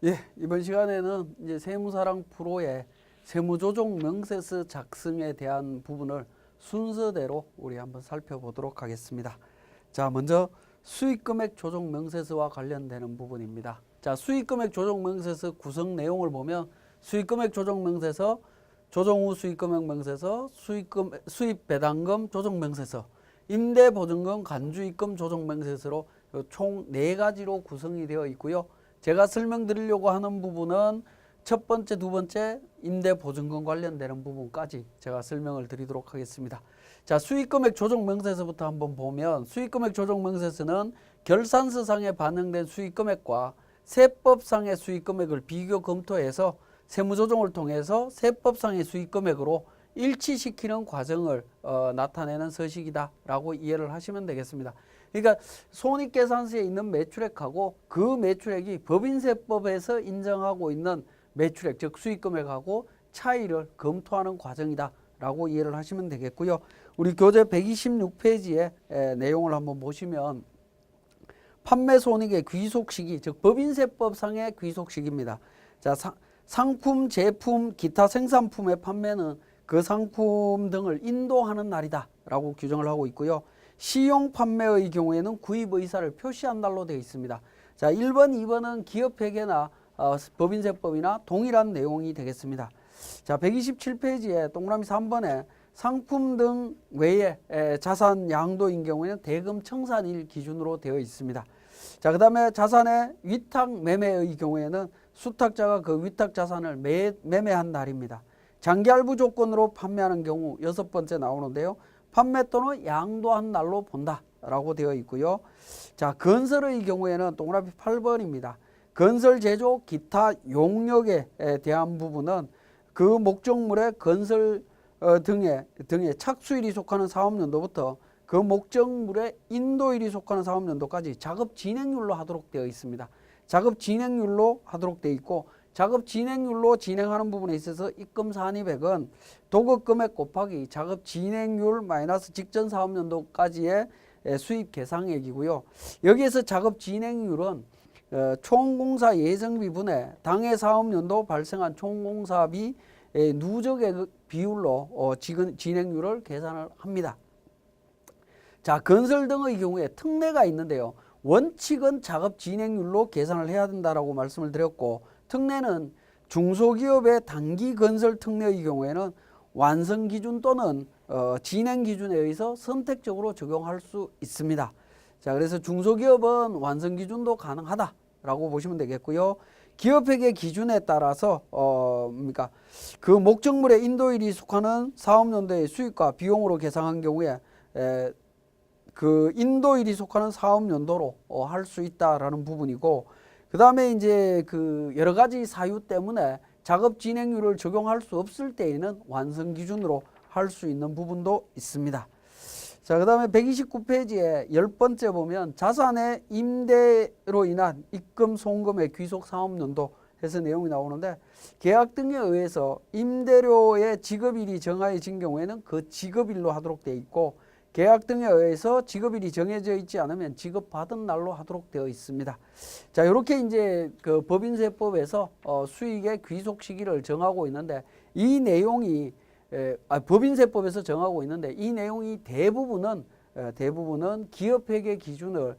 예, 이번 시간에는 이제 세무사랑 프로의 세무조정 명세서 작성에 대한 부분을 순서대로 우리 한번 살펴보도록 하겠습니다. 자, 먼저 수익금액 조정 명세서와 관련되는 부분입니다. 자, 수익금액 조정 명세서 구성 내용을 보면 수익금액 조정 명세서, 조정 후 수익금액 명세서, 수입 배당금 조정 명세서, 임대보증금 간주입금 조정 명세서로 총 4가지로 구성이 되어 있고요. 제가 설명드리려고 하는 부분은 첫 번째, 두 번째 임대보증금 관련되는 부분까지 제가 설명을 드리도록 하겠습니다. 자, 수익금액 조정 명세서부터 한번 보면 수익금액 조정 명세서는 결산서상에 반영된 수익금액과 세법상의 수익금액을 비교 검토해서 세무조정을 통해서 세법상의 수익금액으로 일치시키는 과정을 나타내는 서식이다라고 이해를 하시면 되겠습니다. 그러니까 손익계산서에 있는 매출액하고 그 매출액이 법인세법에서 인정하고 있는 매출액, 즉 수익금액하고 차이를 검토하는 과정이다라고 이해를 하시면 되겠고요. 우리 교재 126페이지의 내용을 한번 보시면 판매손익의 귀속시기, 즉 법인세법상의 귀속시기입니다. 자, 상품, 제품, 기타 생산품의 판매는 그 상품 등을 인도하는 날이다라고 규정을 하고 있고요. 시용 판매의 경우에는 구입 의사를 표시한 날로 되어 있습니다. 자, 1번, 2번은 기업회계나 법인세법이나 동일한 내용이 되겠습니다. 자, 127페이지에 동그라미 3번에 상품 등 외에 자산 양도인 경우에는 대금 청산일 기준으로 되어 있습니다. 자, 그 다음에 자산의 위탁 매매의 경우에는 수탁자가 그 위탁 자산을 매매한 날입니다. 장기 할부 조건으로 판매하는 경우 6번째 나오는데요. 판매 또는 양도한 날로 본다라고 되어 있고요. 자, 건설의 경우에는 동그라미 8번입니다. 건설, 제조, 기타 용역에 대한 부분은 그 목적물의 건설 등의 착수일이 속하는 사업연도부터 그 목적물의 인도일이 속하는 사업연도까지 작업 진행률로 하도록 되어 있습니다. 작업 진행률로 하도록 되어 있고 작업 진행률로 진행하는 부분에 있어서 입금 산입액은 도급금액 곱하기 작업 진행률 마이너스 직전 사업연도까지의 수입 계상액이고요. 여기에서 작업 진행률은 총공사 예정비 분해 당해 사업연도 발생한 총공사비 누적액 비율로 진행률을 계산을 합니다. 자, 건설 등의 경우에 특례가 있는데요. 원칙은 작업 진행률로 계산을 해야 된다라고 말씀을 드렸고 특례는 중소기업의 단기 건설 특례의 경우에는 완성 기준 또는 진행 기준에 의해서 선택적으로 적용할 수 있습니다. 자, 그래서 중소기업은 완성 기준도 가능하다라고 보시면 되겠고요. 기업회계 기준에 따라서 그러니까 그 목적물의 인도일이 속하는 사업연도의 수익과 비용으로 계산한 경우에 그 인도일이 속하는 사업연도로 할 수 있다라는 부분이고 그 다음에 이제 그 여러 가지 사유 때문에 작업 진행률을 적용할 수 없을 때에는 완성 기준으로 할 수 있는 부분도 있습니다. 자, 그 다음에 129페이지에 10번째 보면 자산의 임대로 인한 입금 송금의 귀속 사업연도 해서 내용이 나오는데 계약 등에 의해서 임대료의 지급일이 정해진 경우에는 그 지급일로 하도록 되어 있고 계약 등에 의해서 지급일이 정해져 있지 않으면 지급받은 날로 하도록 되어 있습니다. 자, 이렇게 이제 그 법인세법에서 수익의 귀속 시기를 정하고 있는데 이 내용이 법인세법에서 정하고 있는데 이 내용이 대부분은 기업회계 기준을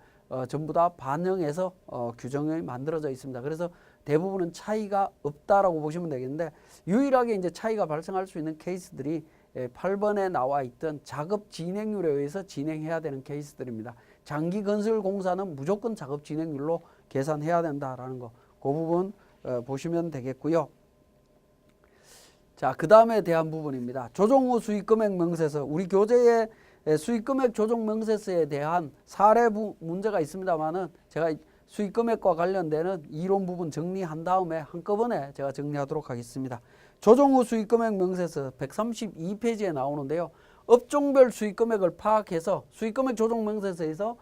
전부 다 반영해서 규정이 만들어져 있습니다. 그래서 대부분은 차이가 없다라고 보시면 되겠는데 유일하게 이제 차이가 발생할 수 있는 케이스들이 8번에 나와 있던 작업 진행률에 의해서 진행해야 되는 케이스들입니다. 장기 건설 공사는 무조건 작업 진행률로 계산해야 된다라는 거, 그 부분 보시면 되겠고요. 자, 그 다음에 대한 부분입니다. 조정 후 수익금액 명세서, 우리 교재에 수익금액 조정 명세서에 대한 사례 문제가 있습니다만은 제가 수익금액과 관련되는 이론 부분 정리한 다음에 한꺼번에 제가 정리하도록 하겠습니다. 조정 후 수익금액 명세서 132페이지에 나오는데요. 업종별 수익금액을 파악해서 수익금액 조정 명세서에서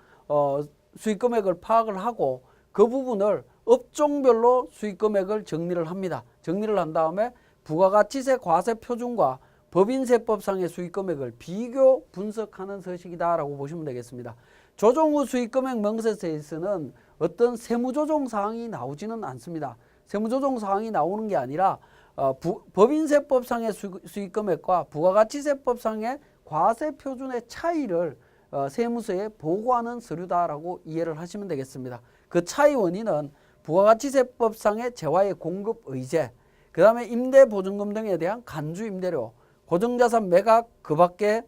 수익금액을 파악을 하고 그 부분을 업종별로 수익금액을 정리를 합니다. 정리를 한 다음에 부가가치세 과세 표준과 법인세법상의 수익금액을 비교 분석하는 서식이다라고 보시면 되겠습니다. 조정 후 수익금액 명세서에서는 어떤 세무조정 사항이 나오지는 않습니다. 세무조정 사항이 나오는 게 아니라 법인세법상의 수익금액과 부가가치세법상의 과세표준의 차이를 세무서에 보고하는 서류다라고 이해를 하시면 되겠습니다. 그 차이 원인은 부가가치세법상의 재화의 공급 의제, 그 다음에 임대보증금 등에 대한 간주임대료, 고정자산 매각, 그 밖에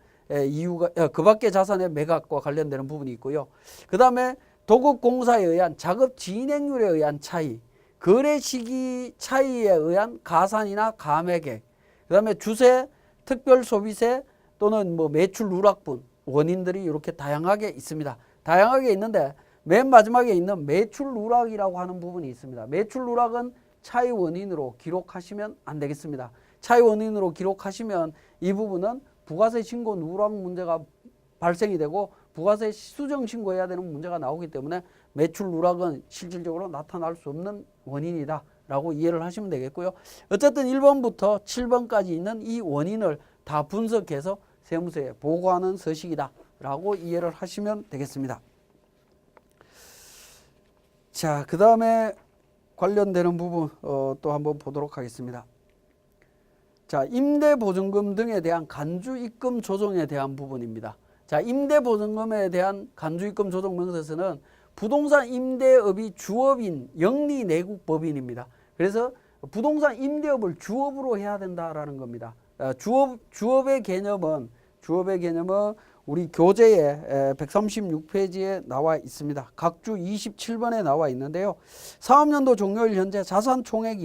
자산의 매각과 관련되는 부분이 있고요. 그 다음에 도급공사에 의한 작업 진행률에 의한 차이, 거래 시기 차이에 의한 가산이나 감액액, 그 다음에 주세, 특별소비세 또는 뭐 매출 누락분 원인들이 이렇게 다양하게 있습니다. 다양하게 있는데 맨 마지막에 있는 매출 누락이라고 하는 부분이 있습니다. 매출 누락은 차이 원인으로 기록하시면 안 되겠습니다. 차이 원인으로 기록하시면 이 부분은 부가세 신고 누락 문제가 발생이 되고 부가세 수정 신고해야 되는 문제가 나오기 때문에 매출 누락은 실질적으로 나타날 수 없는 원인이다 라고 이해를 하시면 되겠고요. 어쨌든 1번부터 7번까지 있는 이 원인을 다 분석해서 세무서에 보고하는 서식이다 라고 이해를 하시면 되겠습니다. 자, 그 다음에 관련되는 부분 또 한번 보도록 하겠습니다. 자, 임대보증금 등에 대한 간주입금 조정에 대한 부분입니다. 자, 임대보증금에 대한 간주입금 조정 명세서는 부동산 임대업이 주업인 영리내국법인입니다. 그래서 부동산 임대업을 주업으로 해야 된다라는 겁니다. 주업의 개념은 우리 교재에 136페이지에 나와 있습니다. 각주 27번에 나와 있는데요. 사업연도 종료일 현재 자산 총액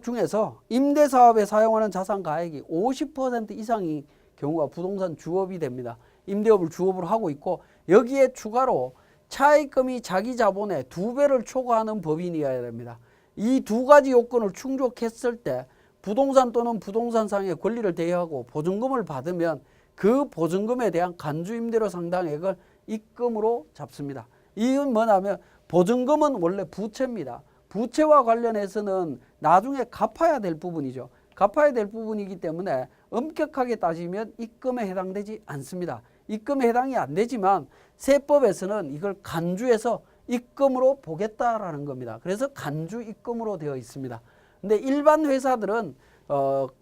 중에서 임대사업에 사용하는 자산 가액이 50% 이상이 경우가 부동산 주업이 됩니다. 임대업을 주업으로 하고 있고 여기에 추가로 차입금이 자기 자본의 2배를 초과하는 법인이어야 됩니다. 이 두 가지 요건을 충족했을 때 부동산 또는 부동산상의 권리를 대여하고 보증금을 받으면 그 보증금에 대한 간주임대료 상당액을 입금으로 잡습니다. 이건 뭐냐면 보증금은 원래 부채입니다. 부채와 관련해서는 나중에 갚아야 될 부분이죠. 갚아야 될 부분이기 때문에 엄격하게 따지면 입금에 해당되지 않습니다. 입금에 해당이 안 되지만 세법에서는 이걸 간주해서 입금으로 보겠다라는 겁니다. 그래서 간주 입금으로 되어 있습니다. 근데 일반 회사들은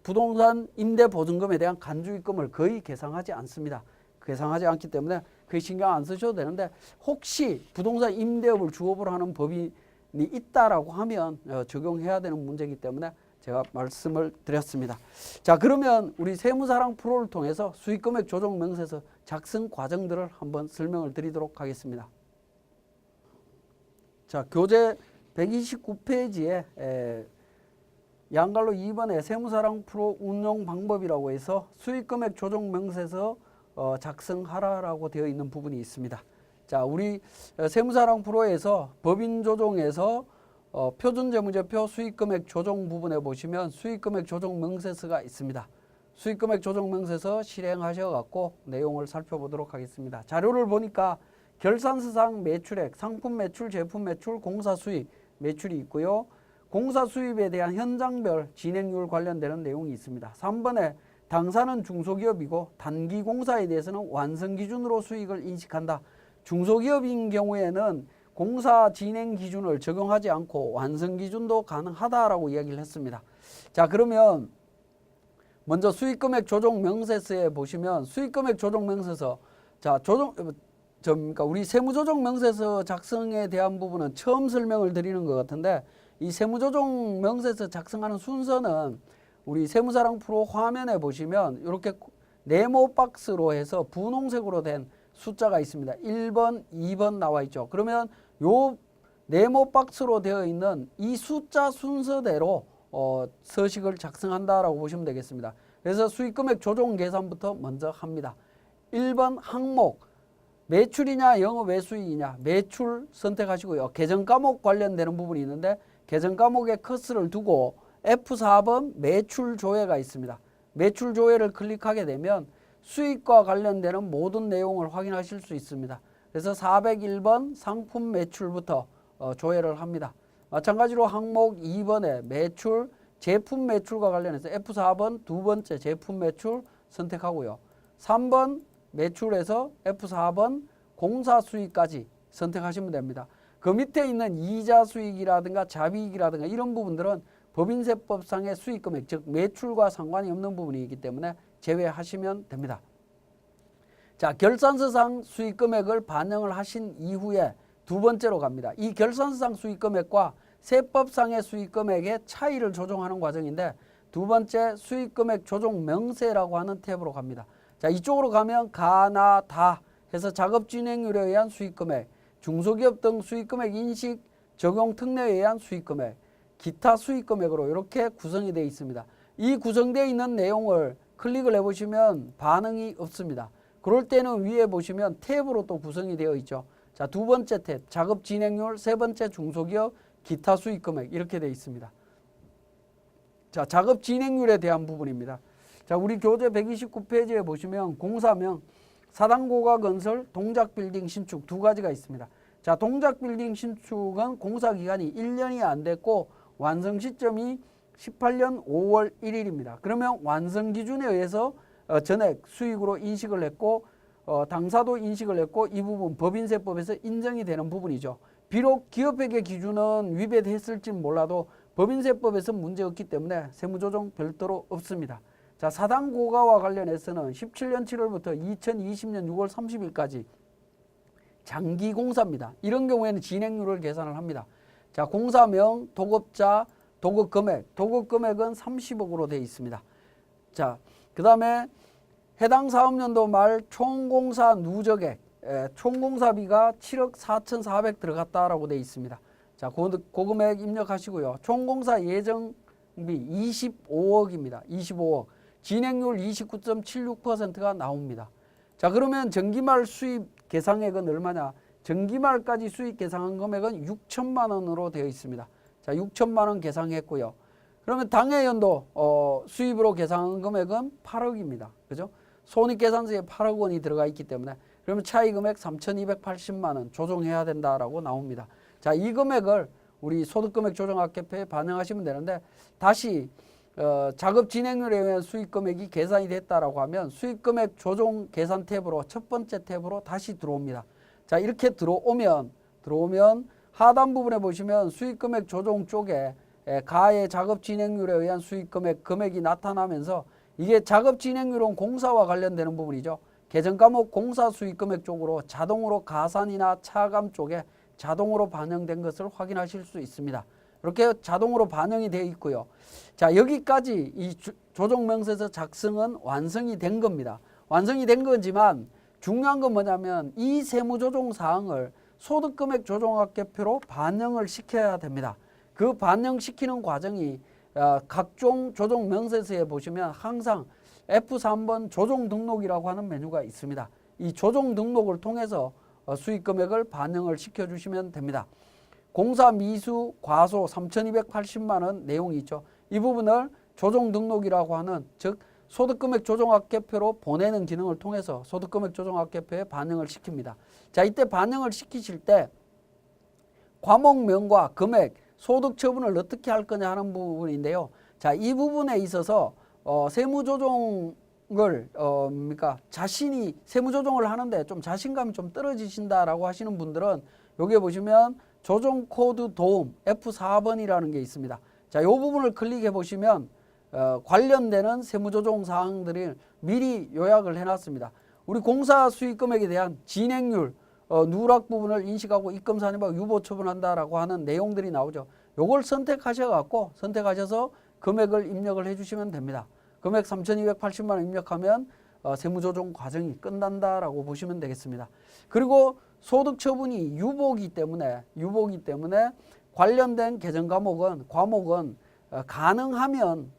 부동산 임대 보증금에 대한 간주 입금을 거의 계상하지 않습니다. 계상하지 않기 때문에 거의 신경 안 쓰셔도 되는데 혹시 부동산 임대업을 주업으로 하는 법인이 있다라고 하면 적용해야 되는 문제이기 때문에 제가 말씀을 드렸습니다. 자, 그러면 우리 세무사랑 프로를 통해서 수익금액 조정 명세서 작성 과정들을 한번 설명을 드리도록 하겠습니다. 자, 교재 129페이지에 양갈로 2번에 세무사랑 프로 운용 방법이라고 해서 수익금액 조정 명세서 작성하라라고 되어 있는 부분이 있습니다. 자, 우리 세무사랑 프로에서 법인 조정에서 표준재무제표 수익금액 조정 부분에 보시면 수익금액 조정 명세서가 있습니다. 수익금액 조정 명세서 실행하셔갖고 내용을 살펴보도록 하겠습니다. 자료를 보니까 결산서상 매출액, 상품 매출, 제품 매출, 공사 수입 매출이 있고요. 공사 수입에 대한 현장별 진행률 관련되는 내용이 있습니다. 3번에 당사는 중소기업이고 단기 공사에 대해서는 완성 기준으로 수익을 인식한다. 중소기업인 경우에는 공사 진행 기준을 적용하지 않고 완성 기준도 가능하다라고 이야기를 했습니다. 자, 그러면 먼저 수익금액 조정 명세서에 보시면 수익금액 조정 명세서, 자, 그러니까 우리 세무조정 명세서 작성에 대한 부분은 처음 설명을 드리는 것 같은데 이 세무조정 명세서 작성하는 순서는 우리 세무사랑 프로 화면에 보시면 이렇게 네모 박스로 해서 분홍색으로 된 숫자가 있습니다. 1번, 2번 나와 있죠. 그러면 요 네모 박스로 되어 있는 이 숫자 순서대로 서식을 작성한다라고 보시면 되겠습니다. 그래서 수익금액 조정 계산부터 먼저 합니다. 1번 항목 매출이냐 영업 외수익이냐 매출 선택하시고요. 계정 과목 관련되는 부분이 있는데 계정 과목에 커서를 두고 F4번 매출 조회가 있습니다. 매출 조회를 클릭하게 되면 수익과 관련되는 모든 내용을 확인하실 수 있습니다. 그래서 401번 상품 매출부터 조회를 합니다. 마찬가지로 항목 2번에 매출, 제품 매출과 관련해서 F4번 두 번째 제품 매출 선택하고요. 3번 매출에서 F4번 공사 수익까지 선택하시면 됩니다. 그 밑에 있는 이자 수익이라든가 자비익이라든가 이런 부분들은 법인세법상의 수익금액, 즉 매출과 상관이 없는 부분이기 때문에 제외하시면 됩니다. 자, 결산서상 수익금액을 반영을 하신 이후에 두 번째로 갑니다. 이 결산서상 수익금액과 세법상의 수익금액의 차이를 조정하는 과정인데 두 번째 수익금액 조정 명세라고 하는 탭으로 갑니다. 자, 이쪽으로 가면 가나 다 해서 작업 진행률에 의한 수익금액, 중소기업 등 수익금액 인식 적용 특례에 의한 수익금액, 기타 수익금액으로 이렇게 구성이 되어 있습니다. 이 구성되어 있는 내용을 클릭을 해보시면 반응이 없습니다. 그럴 때는 위에 보시면 탭으로 또 구성이 되어 있죠. 자, 두 번째 탭 작업 진행률, 세 번째 중소기업 기타 수익금액 이렇게 되어 있습니다. 자, 작업 진행률에 대한 부분입니다. 자, 우리 교재 129페이지에 보시면 공사명, 사당고가건설, 동작빌딩 신축 두 가지가 있습니다. 자, 동작빌딩 신축은 공사기간이 1년이 안 됐고 완성 시점이 18년 5월 1일입니다. 그러면 완성 기준에 의해서 전액 수익으로 인식을 했고 당사도 인식을 했고 이 부분 법인세법에서 인정이 되는 부분이죠. 비록 기업회계 기준은 위배됐을지 몰라도 법인세법에서 문제없기 때문에 세무조정 별도로 없습니다. 자, 사당고가와 관련해서는 17년 7월부터 2020년 6월 30일까지 장기공사입니다. 이런 경우에는 진행률을 계산을 합니다. 자, 공사명, 도급자, 도급금액, 도급금액은 30억으로 되어 있습니다. 자, 그 다음에 해당 사업연도 말 총공사 누적액, 총공사비가 7억 4,400 들어갔다라고 되어 있습니다. 자, 그 금액 입력하시고요. 총공사 예정비 25억입니다. 25억. 진행률 29.76%가 나옵니다. 자, 그러면 전기말 수입 계상액은 얼마냐? 전기말까지 수입 계상한 금액은 6천만 원으로 되어 있습니다. 자, 6천만 원 계상했고요. 그러면 당해연도 수입으로 계상한 금액은 8억입니다. 그죠? 손익계산서에 8억 원이 들어가 있기 때문에 그러면 차이 금액 3,280만 원 조정해야 된다라고 나옵니다. 자, 이 금액을 우리 소득금액 조정학계표에 반영하시면 되는데 다시 작업 진행률에 의한 수익금액이 계산이 됐다라고 하면 수익금액 조정 계산 탭으로 첫 번째 탭으로 다시 들어옵니다. 자, 이렇게 들어오면 하단 부분에 보시면 수익금액 조정 쪽에 가의 작업 진행률에 의한 수익금액 금액이 나타나면서 이게 작업 진행률은 공사와 관련되는 부분이죠. 계정과목 공사 수익금액 쪽으로 자동으로 가산이나 차감 쪽에 자동으로 반영된 것을 확인하실 수 있습니다. 이렇게 자동으로 반영이 되어 있고요. 자, 여기까지 이 조정명세서 작성은 완성이 된 겁니다. 완성이 된 거지만 중요한 건 뭐냐면 이 세무조정사항을 소득금액 조정학계표로 반영을 시켜야 됩니다. 그 반영시키는 과정이 각종 조정명세서에 보시면 항상 F3번 조정등록이라고 하는 메뉴가 있습니다. 이 조정등록을 통해서 수익금액을 반영을 시켜주시면 됩니다. 공사 미수 과소 3,280만 원 내용이 있죠. 이 부분을 조정등록이라고 하는 즉 소득금액 조정학계표로 보내는 기능을 통해서 소득금액 조정학계표에 반영을 시킵니다. 자, 이때 반영을 시키실 때 과목명과 금액, 소득 처분을 어떻게 할 거냐 하는 부분인데요. 자, 이 부분에 있어서 세무조정을 자신이 세무조정을 하는데 좀 자신감이 좀 떨어지신다라고 하시는 분들은 여기에 보시면 조정코드 도움 F4번이라는 게 있습니다. 자, 이 부분을 클릭해 보시면 관련되는 세무조정 사항들을 미리 요약을 해놨습니다. 우리 공사 수익금액에 대한 진행률, 누락 부분을 인식하고 입금 산입하고 유보 처분한다라고 하는 내용들이 나오죠. 요걸 선택하셔서 금액을 입력을 해주시면 됩니다. 금액 3,280만 원 입력하면 세무조정 과정이 끝난다라고 보시면 되겠습니다. 그리고 소득 처분이 유보기 때문에 관련된 계정 과목은 가능하면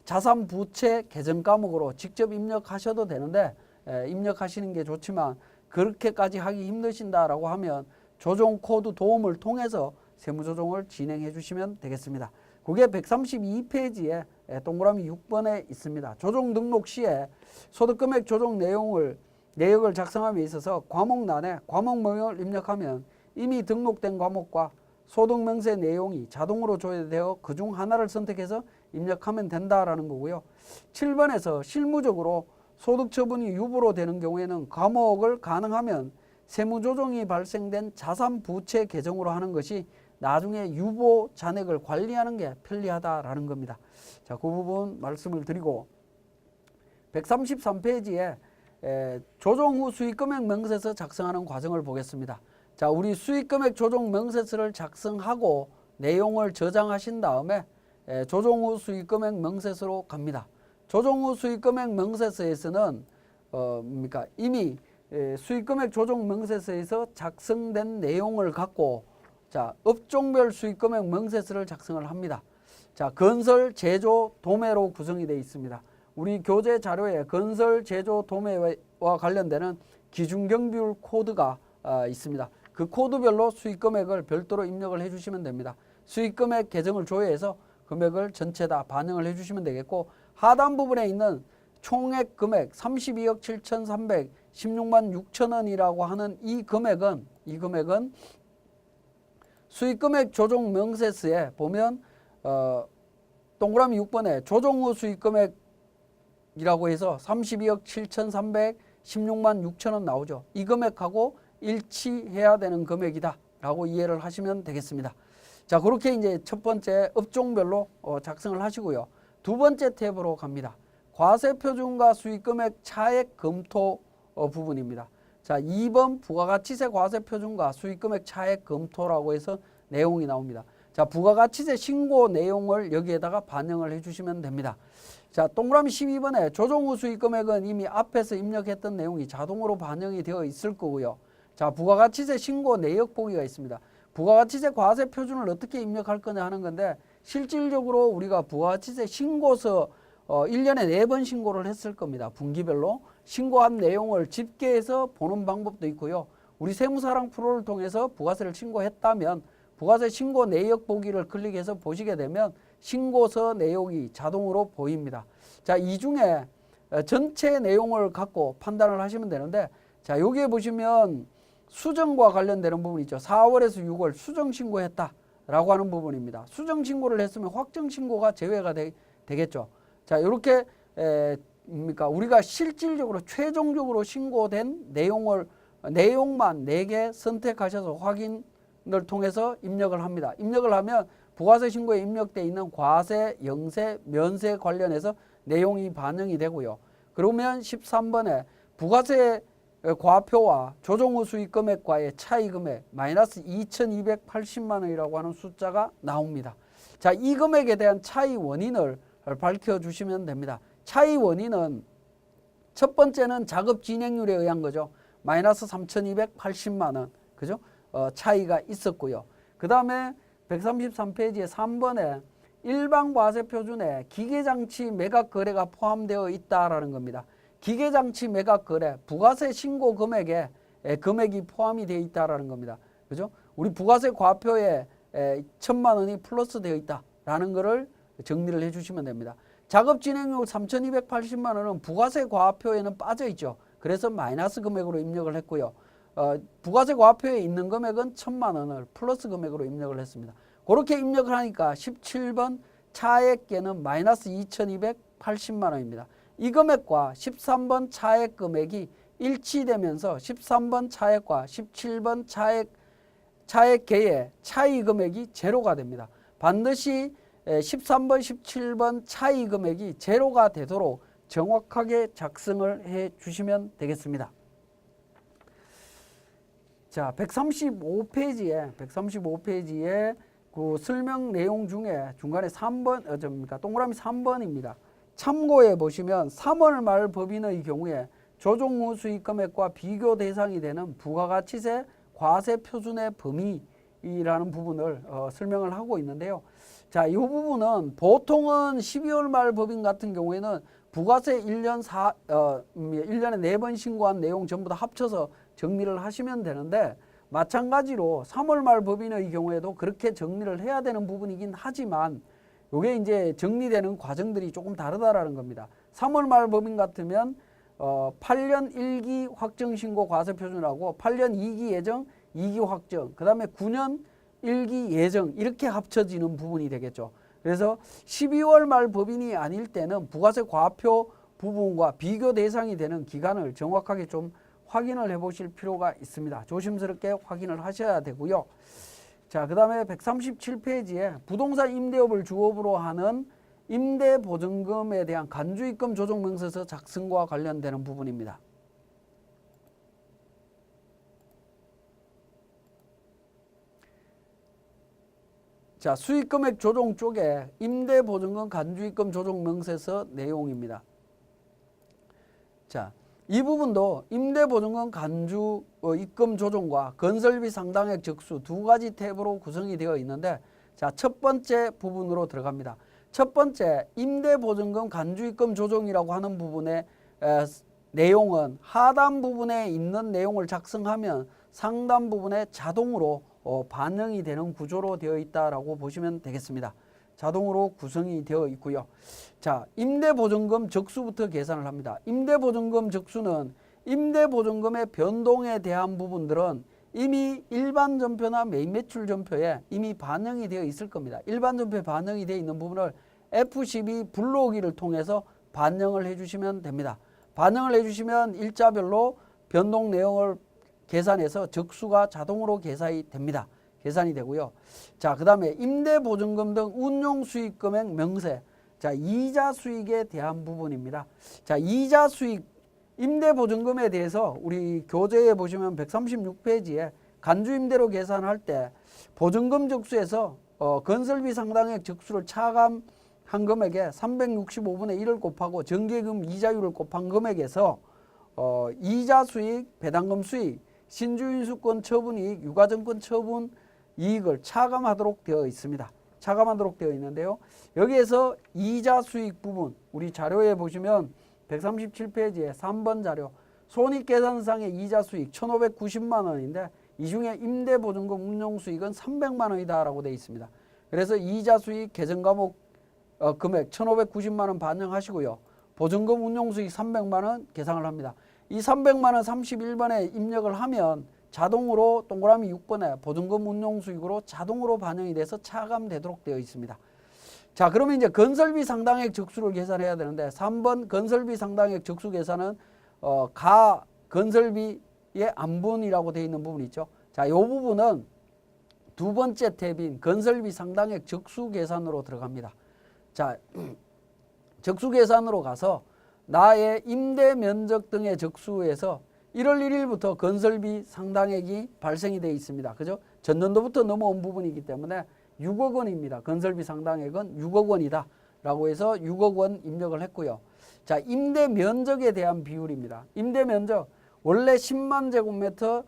자산 부채 계정 과목으로 직접 입력하셔도 되는데 입력하시는 게 좋지만 그렇게까지 하기 힘드신다라고 하면 조정 코드 도움을 통해서 세무조정을 진행해 주시면 되겠습니다. 그게 132페이지에 동그라미 6번에 있습니다. 조정 등록 시에 소득금액 조정 내역을 작성함에 있어서 과목란에 과목명을 입력하면 이미 등록된 과목과 소득명세 내용이 자동으로 조회되어 그중 하나를 선택해서 입력하면 된다라는 거고요. 7번에서 실무적으로 소득처분이 유보로 되는 경우에는 과목을 가능하면 세무조정이 발생된 자산부채 계정으로 하는 것이 나중에 유보 잔액을 관리하는 게 편리하다라는 겁니다. 자, 그 부분 말씀을 드리고 133페이지에 조정 후 수익금액 명세서 작성하는 과정을 보겠습니다. 자, 우리 수익금액 조정 명세서를 작성하고 내용을 저장하신 다음에 조정 후 수익금액 명세서로 갑니다. 조정 후 수익금액 명세서에서는 이미 수익금액 조정 명세서에서 작성된 내용을 갖고 자, 업종별 수익금액 명세서를 작성을 합니다. 자, 건설, 제조, 도매로 구성이 되어 있습니다. 우리 교재 자료에 건설, 제조, 도매와 관련되는 기준경비율 코드가 있습니다. 그 코드별로 수익금액을 별도로 입력을 해주시면 됩니다. 수익금액 계정을 조회해서 금액을 전체 다 반영을 해주시면 되겠고, 하단 부분에 있는 총액 금액 32억 7,316만 6천 원이라고 하는 이 금액은 수익금액 조정 명세서에 보면 동그라미 6번에 조정 후 수익금액이라고 해서 32억 7,316만 6천 원 나오죠. 이 금액하고 일치해야 되는 금액이다 라고 이해를 하시면 되겠습니다. 자, 그렇게 이제 첫 번째 업종별로 작성을 하시고요. 두 번째 탭으로 갑니다. 과세표준과 수익금액 차액 검토 부분입니다. 자, 2번 부가가치세 과세표준과 수익금액 차액 검토라고 해서 내용이 나옵니다. 자, 부가가치세 신고 내용을 여기에다가 반영을 해주시면 됩니다. 자, 동그라미 12번에 조정 후 수익금액은 이미 앞에서 입력했던 내용이 자동으로 반영이 되어 있을 거고요. 자, 부가가치세 신고 내역 보기가 있습니다. 부가가치세 과세표준을 어떻게 입력할 거냐 하는 건데, 실질적으로 우리가 부가가치세 신고서 1년에 4번 신고를 했을 겁니다. 분기별로 신고한 내용을 집계해서 보는 방법도 있고요. 우리 세무사랑 프로를 통해서 부가세를 신고했다면 부가세 신고 내역 보기를 클릭해서 보시게 되면 신고서 내용이 자동으로 보입니다. 자, 이 중에 전체 내용을 갖고 판단을 하시면 되는데, 자, 여기에 보시면 수정과 관련되는 부분이 있죠. 4월에서 6월 수정 신고했다 라고 하는 부분입니다. 수정 신고를 했으면 확정 신고가 제외가 되겠죠. 자, 이렇게 우리가 실질적으로 최종적으로 신고된 내용만 4개 선택하셔서 확인을 통해서 입력을 합니다. 입력을 하면 부가세 신고에 입력되어 있는 과세, 영세, 면세 관련해서 내용이 반영이 되고요. 그러면 13번에 부가세 과표와 조정 후 수익금액과의 차이금액 마이너스 2,280만 원이라고 하는 숫자가 나옵니다. 자, 이 금액에 대한 차이 원인을 밝혀주시면 됩니다. 차이 원인은 첫 번째는 작업 진행률에 의한 거죠. 마이너스 3,280만 원, 그죠? 차이가 있었고요. 그 다음에 133페이지에 3번에 일반 과세 표준에 기계장치 매각 거래가 포함되어 있다라는 겁니다. 기계장치 매각 거래, 부가세 신고 금액에 금액이 포함이 되어 있다라는 겁니다. 그죠? 우리 부가세 과표에 1,000만 원이 플러스 되어 있다라는 것을 정리를 해주시면 됩니다. 작업 진행률 3,280만 원은 부가세 과표에는 빠져 있죠. 그래서 마이너스 금액으로 입력을 했고요. 부가세 과표에 있는 금액은 1,000만 원을 플러스 금액으로 입력을 했습니다. 그렇게 입력을 하니까 17번 차액계는 마이너스 2,280만 원입니다. 이 금액과 13번 차액 금액이 일치되면서 13번 차액과 17번 차액계의 차이 금액이 제로가 됩니다. 반드시 13번, 17번 차이 금액이 제로가 되도록 정확하게 작성을 해 주시면 되겠습니다. 자, 135페이지에 그 설명 내용 중에 중간에 3번, 동그라미 3번입니다. 참고해 보시면 3월 말 법인의 경우에 조정 후 수익금액과 비교 대상이 되는 부가가치세 과세 표준의 범위라는 부분을 설명을 하고 있는데요. 자, 이 부분은 보통은 12월 말 법인 같은 경우에는 부가세 1년에 4번 신고한 내용 전부 다 합쳐서 정리를 하시면 되는데, 마찬가지로 3월 말 법인의 경우에도 그렇게 정리를 해야 되는 부분이긴 하지만 이게 이제 정리되는 과정들이 조금 다르다라는 겁니다. 3월 말 법인 같으면 8년 1기 확정 신고 과세 표준하고 8년 2기 예정 2기 확정, 그 다음에 9년 1기 예정 이렇게 합쳐지는 부분이 되겠죠. 그래서 12월 말 법인이 아닐 때는 부가세 과표 부분과 비교 대상이 되는 기간을 정확하게 좀 확인을 해 보실 필요가 있습니다. 조심스럽게 확인을 하셔야 되고요. 자, 그 다음에 137페이지에 부동산 임대업을 주업으로 하는 임대보증금에 대한 간주입금 조정명세서 작성과 관련되는 부분입니다. 자, 수익금액 조정 쪽에 임대보증금 간주입금 조정명세서 내용입니다. 자, 이 부분도 임대보증금 간주 입금 조정과 건설비 상당액 적수 두 가지 탭으로 구성이 되어 있는데, 자, 첫 번째 부분으로 들어갑니다. 첫 번째 임대보증금 간주입금 조정이라고 하는 부분의 내용은 하단 부분에 있는 내용을 작성하면 상단 부분에 자동으로 반영이 되는 구조로 되어 있다라고 보시면 되겠습니다. 자동으로 구성이 되어 있고요. 자, 임대보증금 적수부터 계산을 합니다. 임대보증금 적수는 임대보증금의 변동에 대한 부분들은 이미 일반 전표나 매입 매출 전표에 이미 반영이 되어 있을 겁니다. 일반 전표에 반영이 되어 있는 부분을 F12 불러오기를 통해서 반영을 해주시면 됩니다. 반영을 해주시면 일자별로 변동 내용을 계산해서 적수가 자동으로 계산이 됩니다. 계산이 되고요. 자, 그 다음에 임대보증금 등 운용수익금액 명세. 자, 이자 수익에 대한 부분입니다. 자, 이자 수익, 임대보증금에 대해서 우리 교재에 보시면 136페이지에 간주임대로 계산할 때 보증금 적수에서 건설비 상당액 적수를 차감한 금액에 365분의 1을 곱하고 정기금 이자율을 곱한 금액에서 이자 수익, 배당금 수익, 신주인수권 처분이익, 유가증권 처분 이익을 차감하도록 되어 있습니다. 차감하도록 되어 있는데요. 여기에서 이자 수익 부분, 우리 자료에 보시면 137페이지에 3번 자료 손익계산상의 이자 수익 1,590만 원인데 이 중에 임대보증금 운용수익은 300만 원이다 라고 되어 있습니다. 그래서 이자 수익 계정과목 금액 1,590만 원 반영하시고요. 보증금 운용수익 300만 원 계상을 합니다. 이 300만 원 31번에 입력을 하면 자동으로 동그라미 6번에 보증금 운용수익으로 자동으로 반영이 돼서 차감되도록 되어 있습니다. 자, 그러면 이제 건설비 상당액 적수를 계산해야 되는데 3번 건설비 상당액 적수 계산은 가 건설비의 안분이라고 되어 있는 부분이 있죠. 자, 이 부분은 두 번째 탭인 건설비 상당액 적수 계산으로 들어갑니다. 자, 적수 계산으로 가서 나의 임대 면적 등의 적수에서 1월 1일부터 건설비 상당액이 발생이 되어 있습니다. 그죠? 전년도부터 넘어온 부분이기 때문에 6억 원입니다. 건설비 상당액은 6억 원이다 라고 해서 6억 원 입력을 했고요. 자, 임대 면적에 대한 비율입니다. 임대 면적 원래 10만 제곱미터를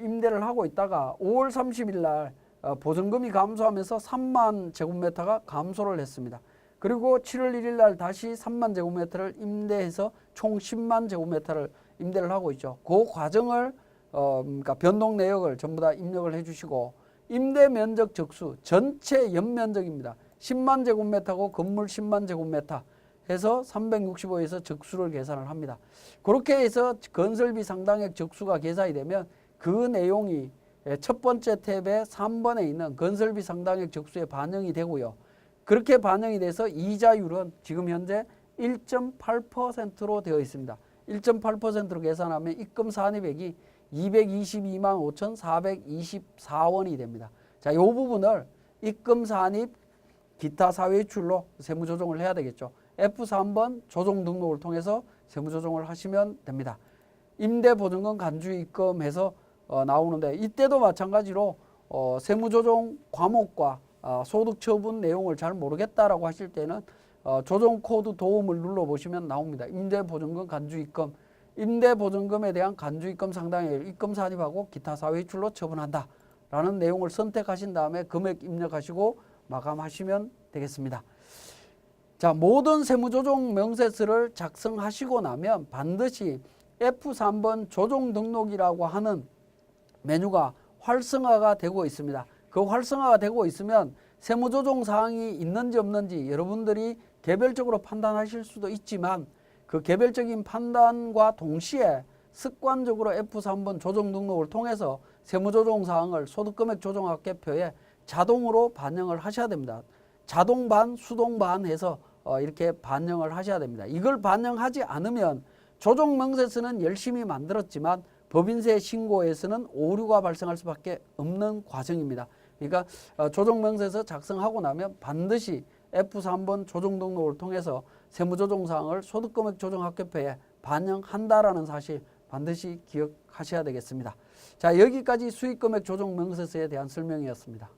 임대를 하고 있다가 5월 30일 날 보증금이 감소하면서 3만 제곱미터가 감소를 했습니다. 그리고 7월 1일 날 다시 3만 제곱미터를 임대해서 총 10만 제곱미터를 임대를 하고 있죠. 그 과정을 그러니까 변동 내역을 전부 다 입력을 해주시고 임대 면적 적수 전체 연면적입니다. 10만 제곱미터고 건물 10만 제곱미터 해서 365에서 적수를 계산을 합니다. 그렇게 해서 건설비 상당액 적수가 계산이 되면 그 내용이 첫 번째 탭의 3번에 있는 건설비 상당액 적수에 반영이 되고요. 그렇게 반영이 돼서 이자율은 지금 현재 1.8%로 되어 있습니다. 1.8%로 계산하면 입금 산입액이 222만 5,424원이 됩니다. 자, 이 부분을 입금 산입 기타 사외출로 세무조정을 해야 되겠죠. F3번 조정 등록을 통해서 세무조정을 하시면 됩니다. 임대보증금 간주입금해서 나오는데 이때도 마찬가지로 세무조정 과목과 소득처분 내용을 잘 모르겠다라고 하실 때는 조정 코드 도움을 눌러보시면 나옵니다. 임대보증금 간주입금, 임대보증금에 대한 간주입금 상당액을 입금 산입하고 기타 사외출로 처분한다 라는 내용을 선택하신 다음에 금액 입력하시고 마감하시면 되겠습니다. 자, 모든 세무조정 명세서를 작성하시고 나면 반드시 F3번 조정 등록이라고 하는 메뉴가 활성화가 되고 있습니다. 그 활성화가 되고 있으면 세무조정 사항이 있는지 없는지 여러분들이 개별적으로 판단하실 수도 있지만 그 개별적인 판단과 동시에 습관적으로 F3번 조정 등록을 통해서 세무조정 사항을 소득금액 조정합계표에 자동으로 반영을 하셔야 됩니다. 자동 반, 수동 반 해서 이렇게 반영을 하셔야 됩니다. 이걸 반영하지 않으면 조정명세서는 열심히 만들었지만 법인세 신고에서는 오류가 발생할 수밖에 없는 과정입니다. 그러니까 조정명세서 작성하고 나면 반드시 F3번 조정등록을 통해서 세무조정사항을 소득금액조정학교표에 반영한다라는 사실 반드시 기억하셔야 되겠습니다. 자, 여기까지 수익금액조정명세서에 대한 설명이었습니다.